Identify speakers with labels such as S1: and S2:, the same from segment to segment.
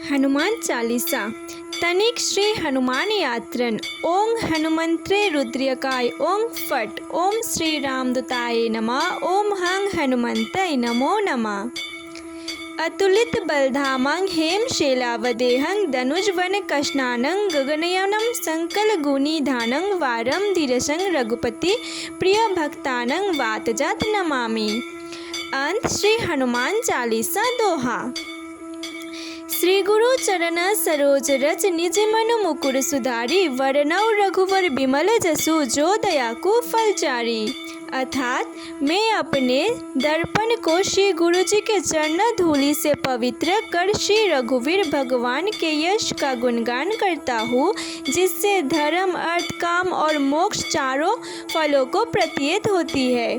S1: हनुमान चालीसा। तनिक श्री हनुमान यात्रन। ओं हनुमंत्रे रुद्रकाय ओं फट। ओम श्री रामदूताय नमः। ओम हं हनुमंतय नमो नमः। अतुलित बलधामं हेम शैलावदेहं धनुजवन कष्णानं गगनयनं संकल गुणिधानं वारम धीरसं रघुपति प्रिय भक्तानं वातजात नमामि। अंत श्री हनुमान चालीसा दोहा। श्री गुरु चरण सरोज रज निज मन मुकुर सुधारी वरनौ रघुवर बिमल जसु जो दया को फल चारी। अर्थात मैं अपने दर्पण को श्री गुरु जी के चरण धूलि से पवित्र कर श्री रघुवीर भगवान के यश का गुणगान करता हूँ, जिससे धर्म अर्थ काम और मोक्ष चारों फलों को प्रतीत होती है।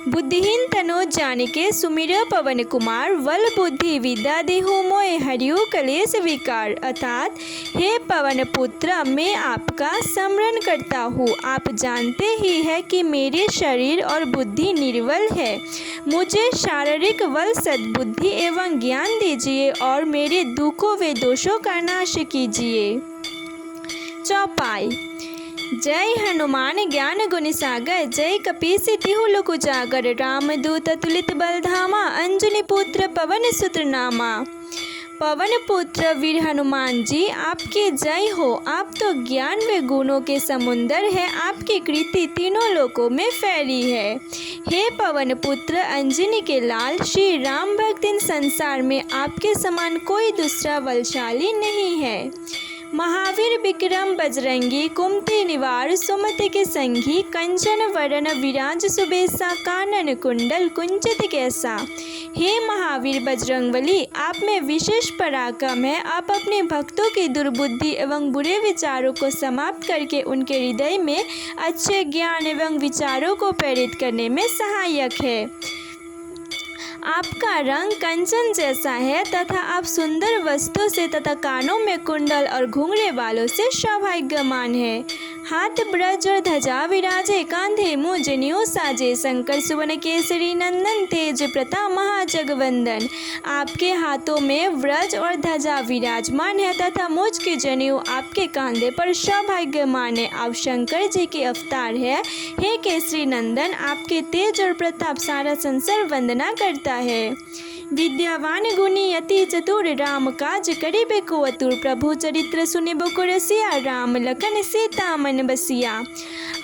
S1: बुद्धिहीन तनोज जानिके सुमिर पवन कुमार वल बुद्धि विद्या देहु मोय हरियु कलेश विकार। अर्थात हे पवन पुत्र, मैं आपका स्मरण करता हूँ। आप जानते ही है कि मेरे शरीर और बुद्धि निर्बल है। मुझे शारीरिक बल सद्बुद्धि एवं ज्ञान दीजिए और मेरे दुखों व दोषों का नाश कीजिए। चौपाई। जय हनुमान ज्ञान गुण सागर जय कपीस तिहु लोक उजागर। रामदूत अतुलित बलधामा अंजनी पुत्र पवन सुत नामा। पवन पुत्र वीर हनुमान जी, आपकी जय हो। आप तो ज्ञान व गुणों के समुंदर है। आपकी कृति तीनों लोकों में फैली है। हे पवन पुत्र अंजनी के लाल श्री राम भक्त, इन संसार में आपके समान कोई दूसरा बलशाली नहीं है। महावीर विक्रम बजरंगी कुमति निवार सुमति के संगी। कंचन वरण विराज सुबेसा कानन कुंडल कुंचित कैसा। हे महावीर बजरंगबली, आप में विशेष पराक्रम है। आप अपने भक्तों की दुर्बुद्धि एवं बुरे विचारों को समाप्त करके उनके हृदय में अच्छे ज्ञान एवं विचारों को प्रेरित करने में सहायक है। आपका रंग कंचन जैसा है तथा आप सुंदर वस्त्रों से तथा कानों में कुंडल और घुंघरे वालों से सौभाग्यमान है। हाथ ब्रज और ध्वजा विराजे कांधे मुझ जनेऊ साजे। शंकर सुवन केसरी नंदन तेज प्रताप महाजगवंदन। आपके हाथों में व्रज और ध्वजा विराजमान है तथा मुझ के जनेऊ आपके कांधे पर सौभाग्यमान है। आप शंकर जी के अवतार है। हे केसरी नंदन, आपके तेज और प्रताप सारा संसार वंदना करता है। विद्यावान गुणी अति चतुर राम काज करिबे को अतुर। प्रभु चरित्र सुने बको रसिया राम लखन सीता मन बसिया।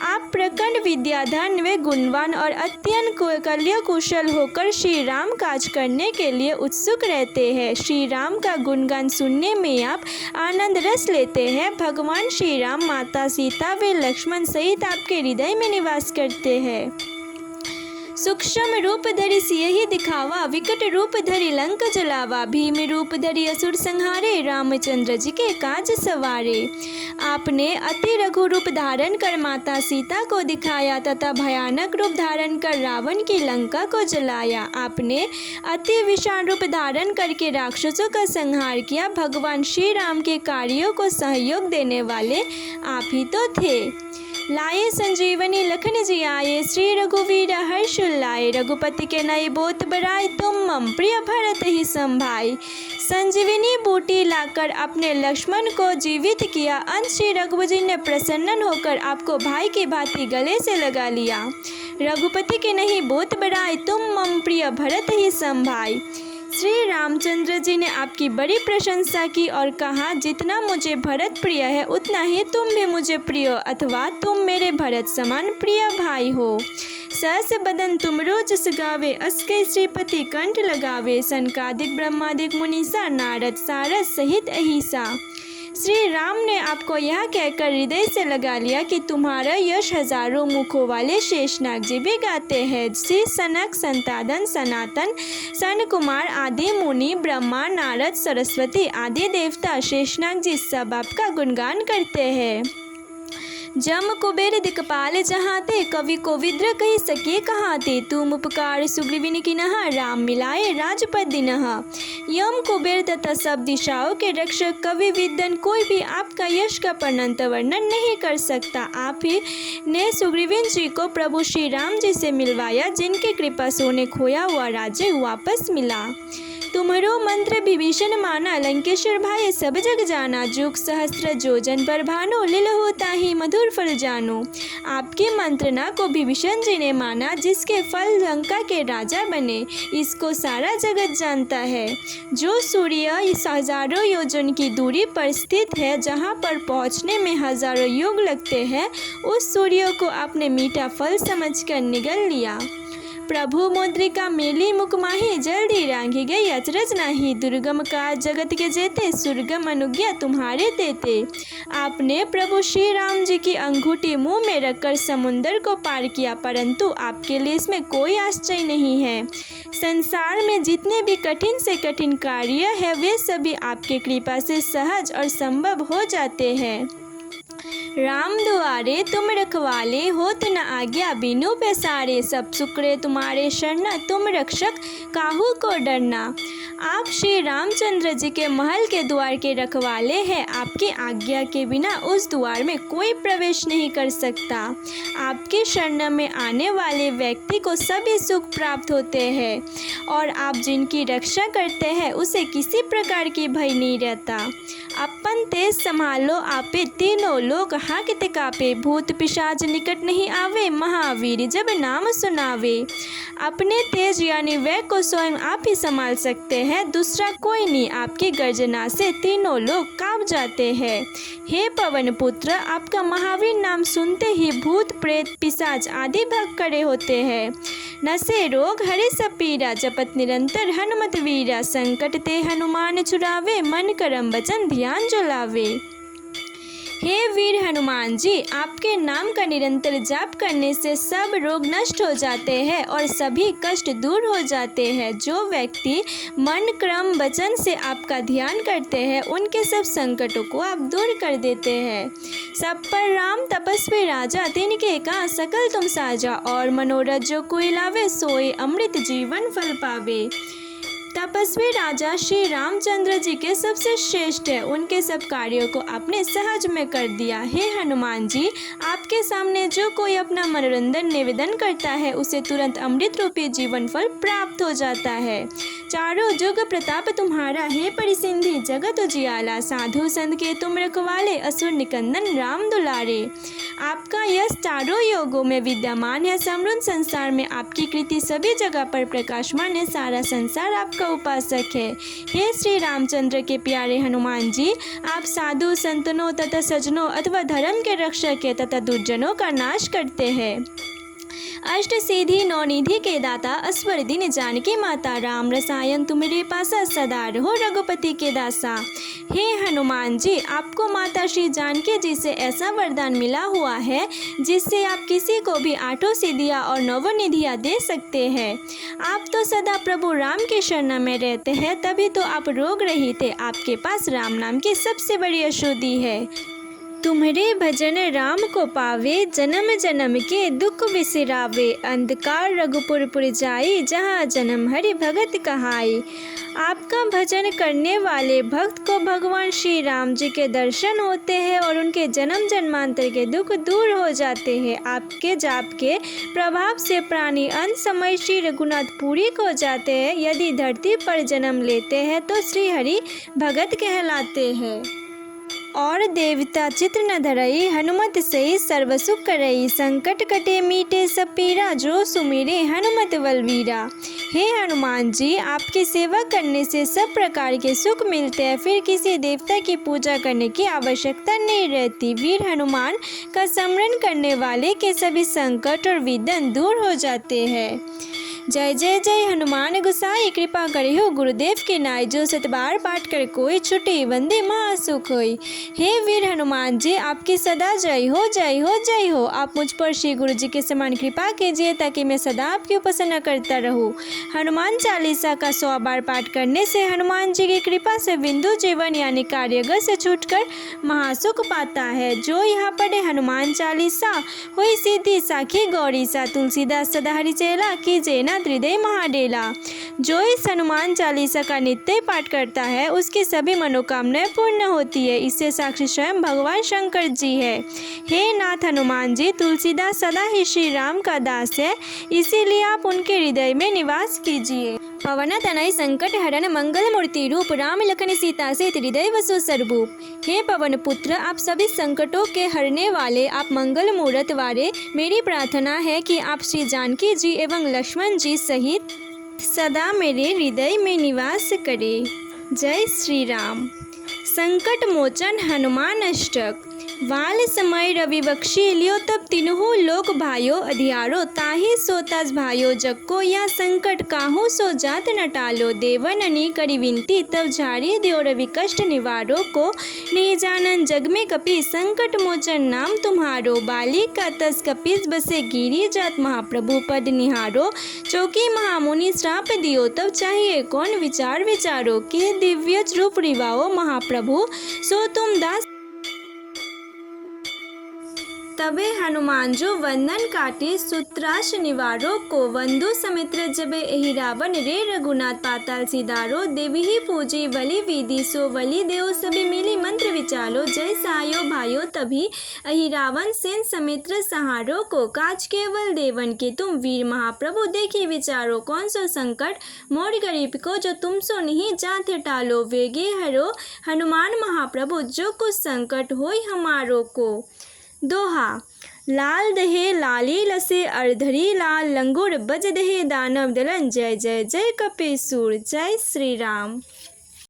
S1: आप प्रखंड विद्याधन व गुणवान और अत्यंत कल्य कुशल होकर श्री राम काज करने के लिए उत्सुक रहते हैं। श्री राम का गुणगान सुनने में आप आनंद रस लेते हैं। भगवान श्री राम माता सीता व लक्ष्मण सहित आपके हृदय में निवास करते हैं। सूक्ष्म रूप धरि सियहि दिखावा विकट रूप धरि लंक जलावा। भीम रूप धरि असुर संहारे रामचंद्र जी के काज सवारे। आपने अति रघु रूप धारण कर माता सीता को दिखाया तथा भयानक रूप धारण कर रावण की लंका को जलाया। आपने अति विशाल रूप धारण करके राक्षसों का संहार किया। भगवान श्री राम के कार्यों को सहयोग देने वाले आप ही तो थे। लाए संजीवनी लखन जी आए श्री रघुवीर हर्ष लाए। रघुपति के नए बोत बराए तुम मम प्रिय भरत ही संभाई। संजीवनी बूटी लाकर अपने लक्ष्मण को जीवित किया। अंत श्री रघुवर जी ने प्रसन्न होकर आपको भाई की भांति गले से लगा लिया। रघुपति के नहीं बोत बराए तुम मम प्रिय भरत ही संभाई। श्री रामचंद्र जी ने आपकी बड़ी प्रशंसा की और कहा, जितना मुझे भरत प्रिय है उतना ही तुम भी मुझे प्रिय, अथवा तुम मेरे भरत समान प्रिय भाई हो। सहस बदन तुम रोज गावे अस्के श्रीपति कंठ लगावे। सनकादिक ब्रह्मादिक मुनीसा नारद सारद सहित अहिसा। श्री राम ने आपको यह कहकर हृदय से लगा लिया कि तुम्हारा यश हजारों मुखों वाले शेषनाग जी भी गाते हैं। श्री सनक संतादन सनातन सन कुमार आदि मुनि ब्रह्मा नारद सरस्वती आदि देवता शेषनाग जी सब आपका गुणगान करते हैं। जम कुबेर दिक्पाल जहाते कवि को विद्र कही सके कहाते। तुम उपकार सुग्रीविन किन्हा राम मिलाए राजपद दिनहा। यम कुबेर तथा सब दिशाओं के रक्षक कवि विद्वान कोई भी आपका यश का अनंत वर्णन नहीं कर सकता। आप ही ने सुग्रीवन जी को प्रभु श्री राम जी से मिलवाया, जिनकी कृपा से उन्हें खोया हुआ राज्य वापस मिला। तुम्हारो मंत्र विभीषण माना, लंकेश्वर भाई सब जग जाना। जुग सहस्त्र जोजन पर भानो, लीलहु ताहि मधुर फल जानो। आपके मंत्रणा को विभीषण जी ने माना, जिसके फल लंका के राजा बने। इसको सारा जगत जानता है। जो सूर्य इस हजारों योजन की दूरी पर स्थित है, जहाँ पर पहुँचने में हजारों युग लगते हैं, उस सूर्य को आपने मीठा फल समझकर निगल लिया। प्रभु मुद्रिका मेली मुकमाही, जल्दी रांघी गई अचरज नाही। दुर्गम का जगत के जेते, सुरगम अनुज्ञा तुम्हारे देते। आपने प्रभु श्री राम जी की अंगूठी मुंह में रखकर समुंदर को पार किया, परंतु आपके लिए इसमें कोई आश्चर्य नहीं है। संसार में जितने भी कठिन से कठिन कार्य है, वे सभी आपके कृपा से सहज और संभव हो जाते हैं। राम दुआरे तुम रखवाले, होत न आज्ञा बिनु पैसारे। सब सुकरे तुम्हारे शरण, तुम रक्षक काहू को डरना। आप श्री रामचंद्र जी के महल के द्वार के रखवाले हैं। आपकी आज्ञा के बिना उस द्वार में कोई प्रवेश नहीं कर सकता। आपके शरण में आने वाले व्यक्ति को सभी सुख प्राप्त होते हैं, और आप जिनकी रक्षा करते हैं उसे किसी प्रकार की भय नहीं रहता। अपन तेज संभालो आपे, तीनों लोग हाकित कापे। भूत पिशाच निकट नहीं आवे, महावीर जब नाम सुनावे। अपने तेज यानी वह को स्वयं आप ही संभाल सकते हैं, दूसरा कोई नहीं। आपकी गर्जना से तीनों लोग कांप जाते हैं। हे पवन पुत्र, आपका महावीर नाम सुनते ही भूत प्रेत पिशाच आदि भाग खड़े होते हैं। नसे रोग हरे सब पीरा, जपत निरंतर हनुमत वीरा। संकट ते हनुमान छुड़ावे, मन करम वचन ध्यान जो लावे। हे वीर हनुमान जी, आपके नाम का निरंतर जाप करने से सब रोग नष्ट हो जाते हैं और सभी कष्ट दूर हो जाते हैं। जो व्यक्ति मन क्रम वचन से आपका ध्यान करते हैं, उनके सब संकटों को आप दूर कर देते हैं। सब पर राम तपस्वी राजा, तिनके का सकल तुम साजा। और मनोरथ जो कोई लावे, सोए अमृत जीवन फल पावे। तपस्वी राजा श्री रामचंद्र जी के सबसे श्रेष्ठ है। उनके सब कार्यों को आपने सहज में कर दिया। हे हनुमान जी, आपके सामने जो कोई अपना मनोरंजन निवेदन करता है, उसे तुरंत अमृत रूपी जीवन फल प्राप्त हो जाता है। चारों जुग प्रताप तुम्हारा, हे परिसिंधि जगत उजियाला। साधु संत के तुम रखवाले, असुर निकंदन राम दुलारे। आपका यश चारों योगों में विद्यमान है। समृद्ध संसार में आपकी कृति सभी जगह पर प्रकाशमान है। सारा संसार आपका उपासक है। हे श्री रामचंद्र के प्यारे हनुमान जी, आप साधु संतनों तथा सज्जनों अथवा धर्म के रक्षक है तथा दुर्जनों का नाश करते हैं। अष्ट सीधी नौनिधि के दाता, अस्वर दिन जानकी माता। राम रसायन तुम्हारे पासा, सदा रहो रघुपति के दासा। हे हनुमान जी, आपको माता श्री जानकी जी से ऐसा वरदान मिला हुआ है, जिससे आप किसी को भी आठों सिद्धियाँ और नवों निधियाँ दे सकते हैं। आप तो सदा प्रभु राम के शरण में रहते हैं, तभी तो आप रोग रहित थे। आपके पास राम नाम की सबसे बड़ी औषधि है। तुम्हारे भजन राम को पावे, जन्म जन्म के दुख विसरावे। अंधकार रघुपुर पुर जाई, जहाँ जन्म हरि भगत कहाई। आपका भजन करने वाले भक्त को भगवान श्री राम जी के दर्शन होते हैं और उनके जन्म जन्मांतर के दुख दूर हो जाते हैं। आपके जाप के प्रभाव से प्राणी अंत समय श्री रघुनाथपुरी को जाते हैं। यदि धरती पर जन्म लेते हैं तो श्री हरि भगत कहलाते हैं। और देवता चित्र न धरई, हनुमत से सर्व सुख करई। संकट कटे मीटे सब पीरा, जो सुमिरे हनुमत बलवीरा। हे हनुमान जी, आपकी सेवा करने से सब प्रकार के सुख मिलते हैं। फिर किसी देवता की पूजा करने की आवश्यकता नहीं रहती। वीर हनुमान का स्मरण करने वाले के सभी संकट और विघ्न दूर हो जाते हैं। जय जय जय हनुमान गोसाई, कृपा करे हो गुरुदेव के नाय। जो सतबार पाठ कर कोई, छुटे वंदे महासुख होई। हे वीर हनुमान जी, आपकी सदा जय हो जय हो जय हो। आप मुझ पर श्री गुरु जी के समान कृपा कीजिए, ताकि मैं सदा आपकी उपासना करता रहूं। हनुमान चालीसा का 100 बार पाठ करने से हनुमान जी की कृपा से बिंदु जीवन यानी कार्यगर से छूटकर महासुख पाता है। जो यहाँ पढ़े हनुमान चालीसा, हुई सीधी साखी गौरी सा। तुलसीदास सदा हरि चेला, कीजिए ना हृदय महाडेला। जो इस हनुमान चालीसा का नित्य पाठ करता है, उसकी सभी मनोकामनाएं पूर्ण होती है। इससे साक्षी स्वयं भगवान शंकर जी है। हे नाथ हनुमान जी, तुलसीदास सदा ही श्री राम का दास है, इसीलिए आप उनके हृदय में निवास कीजिए। पवन तनय संकट हरण मंगल मूर्ति रूप, राम लखन सीता सहित हृदय वसु सर्वभूप। हे पवन पुत्र, आप सभी संकटों के हरने वाले, आप मंगल मूर्त वाले, मेरी प्रार्थना है कि आप श्री जानकी जी एवं लक्ष्मण जी सहित सदा मेरे हृदय में निवास करें। जय श्री राम। संकट मोचन हनुमान अष्टक। वाल समय रवि बख्शी लियो, तब तीनों लोक भायो अधियारो, ताहि सो तज भायो जग को, या संकट काहू सो जात न टालो। देवननी करी विनती, तब झारी दियो रवि कष्ट निवारो को, नहीं जानन जग में कपि, संकट मोचन नाम तुम्हारो। बाली का तस कपिस बसे, गिरी जात महाप्रभु पद निहारो। चौकी महामुनि श्राप दियो, तब चाहिए कौन विचार विचारो, के दिव्य रूप रिवाओ महाप्रभु, सो तुम दास। तबे हनुमान जो वंदन काटे, सूत्राश निवारो को, वंदु समित्र जबे एहि रावण, रे रघुनाथ पाताल सिधारो। देवी ही पूजी बलि विधि, सो बलि देव सभी मिली मंत्र विचारो। जय सायो भायो तभी, एहि रावण सेन समित्र सहारो को, काज केवल देवन के तुम वीर महाप्रभु, देखी विचारो कौन सो संकट मोर गरीब को, जो तुम सो नहीं जाते टालो। वेगे हरो हनुमान महाप्रभु, जो कुछ संकट होई हमारो को। दोहा। लाल दहे लाली लसे, अर्धरी लाल लंगूर, बज दहे दानव दलन, जय जय जय कपीसुर। जय श्री राम।